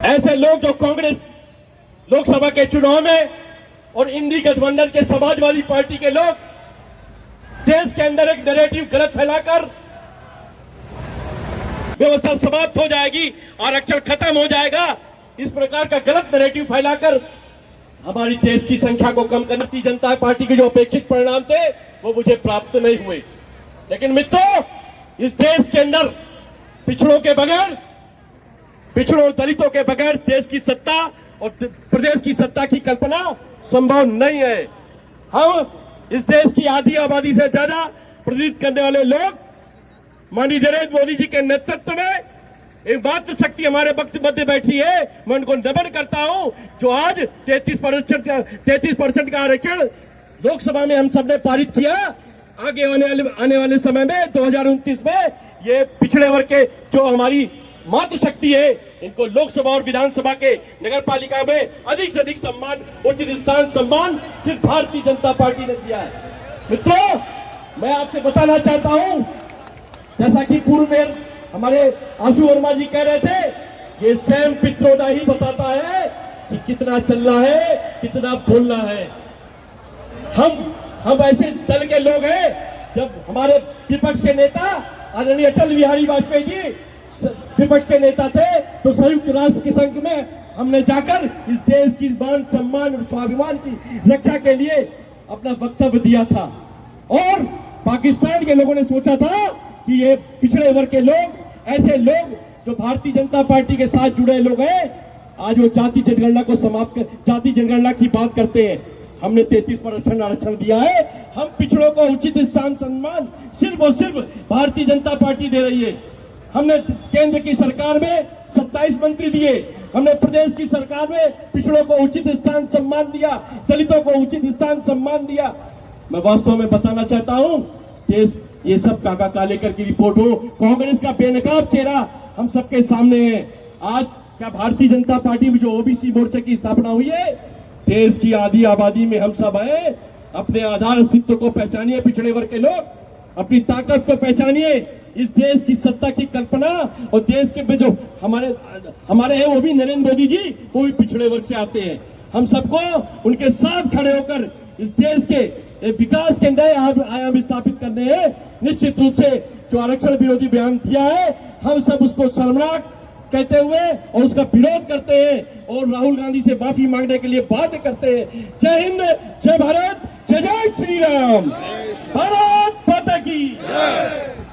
ऐसे लोग जो कांग्रेस लोकसभा के चुनाव में और इंडी गठबंधन के समाजवादी पार्टी के लोग देश के अंदर एक नैरेटिव गलत फैलाकर व्यवस्था समाप्त हो जाएगी, आरक्षण खत्म हो जाएगा, इस प्रकार का गलत नैरेटिव फैलाकर हमारी देश की संख्या को कम करने की जनता पार्टी के जो अपेक्षित परिणाम थे वो मुझे प्राप्त नहीं हुए। लेकिन मित्रों, इस देश के अंदर पिछड़ों के बगैर, पिछड़ों और दलितों के बगैर देश की सत्ता और प्रदेश की सत्ता की कल्पना संभव नहीं है। हम इस देश की आधी आबादी से ज्यादा प्रतिनिधित्व करने वाले लोग माननीय नरेंद्र मोदी जी के नेतृत्व में एक मात्र शक्ति हमारे वक्त मध्य बैठी है। मैं उनको नमन करता हूं जो आज 33% का आरक्षण लोकसभा में हम सबने पारित किया। आगे आने वाले समय में 2029 में ये पिछड़े वर्ग के जो हमारी मात्र शक्ति है, इनको लोकसभा और विधानसभा के नगर पालिका में अधिक से अधिक सम्मान, उचित स्थान सम्मान सिर्फ भारतीय जनता पार्टी ने दिया है। मित्रों, मैं आपसे बताना चाहता हूं, जैसा कि पूर्व में हमारे आशु वर्मा जी कह रहे थे, ये स्वयं पित्रोदा ही बताता है कि कितना चलना है, कितना बोलना है। हम ऐसे दल के लोग हैं, जब हमारे विपक्ष के नेता आदरणीय अटल बिहारी वाजपेयी जी विपक्ष के नेता थे तो संयुक्त राष्ट्र के संघ में हमने जाकर इस देश की मान सम्मान और स्वाभिमान की रक्षा के लिए अपना वक्तव्य दिया था। और पाकिस्तान के लोगों ने सोचा था कि ये पिछड़े वर्ग के लोग, ऐसे लोग जो भारतीय जनता पार्टी के साथ जुड़े लोग हैं, आज वो जाति जनगणना को समाप्त कर जाति जनगणना की बात करते हैं। हमने 33% आरक्षण दिया है। हम पिछड़ों को उचित स्थान सम्मान सिर्फ और सिर्फ भारतीय जनता पार्टी दे रही है। हमने केंद्र की सरकार में 27 मंत्री दिए, हमने प्रदेश की सरकार में पिछड़ों को उचित स्थान सम्मान दिया, दलितों को उचित स्थान सम्मान दिया। मैं वास्तव में बताना चाहता हूं, ये सब काका कालेकर की रिपोर्ट हो, कांग्रेस का बेनकाब चेहरा हम सबके सामने है। आज क्या भारतीय जनता पार्टी में जो ओबीसी मोर्चा की स्थापना हुई है, देश की आधी आबादी में हम सब हैं। अपने आधार अस्तित्व को पहचानिए पिछड़े वर्ग के लोग, अपनी ताकत को पहचानिए। इस देश की सत्ता की कल्पना और देश के जो हमारे हैं वो भी नरेंद्र मोदी जी, वो भी पिछड़े वर्ग से आते हैं। हम सबको उनके साथ खड़े होकर इस देश के विकास के नए आयाम स्थापित करने हैं। निश्चित रूप से जो आरक्षण विरोधी बयान दिया है, हम सब उसको शर्मनाक कहते हुए और उसका विरोध करते हैं और राहुल गांधी से माफी मांगने के लिए बाध्य करते हैं। जय हिंद, जय भारत, जय जय श्री राम, भारत माता की जय।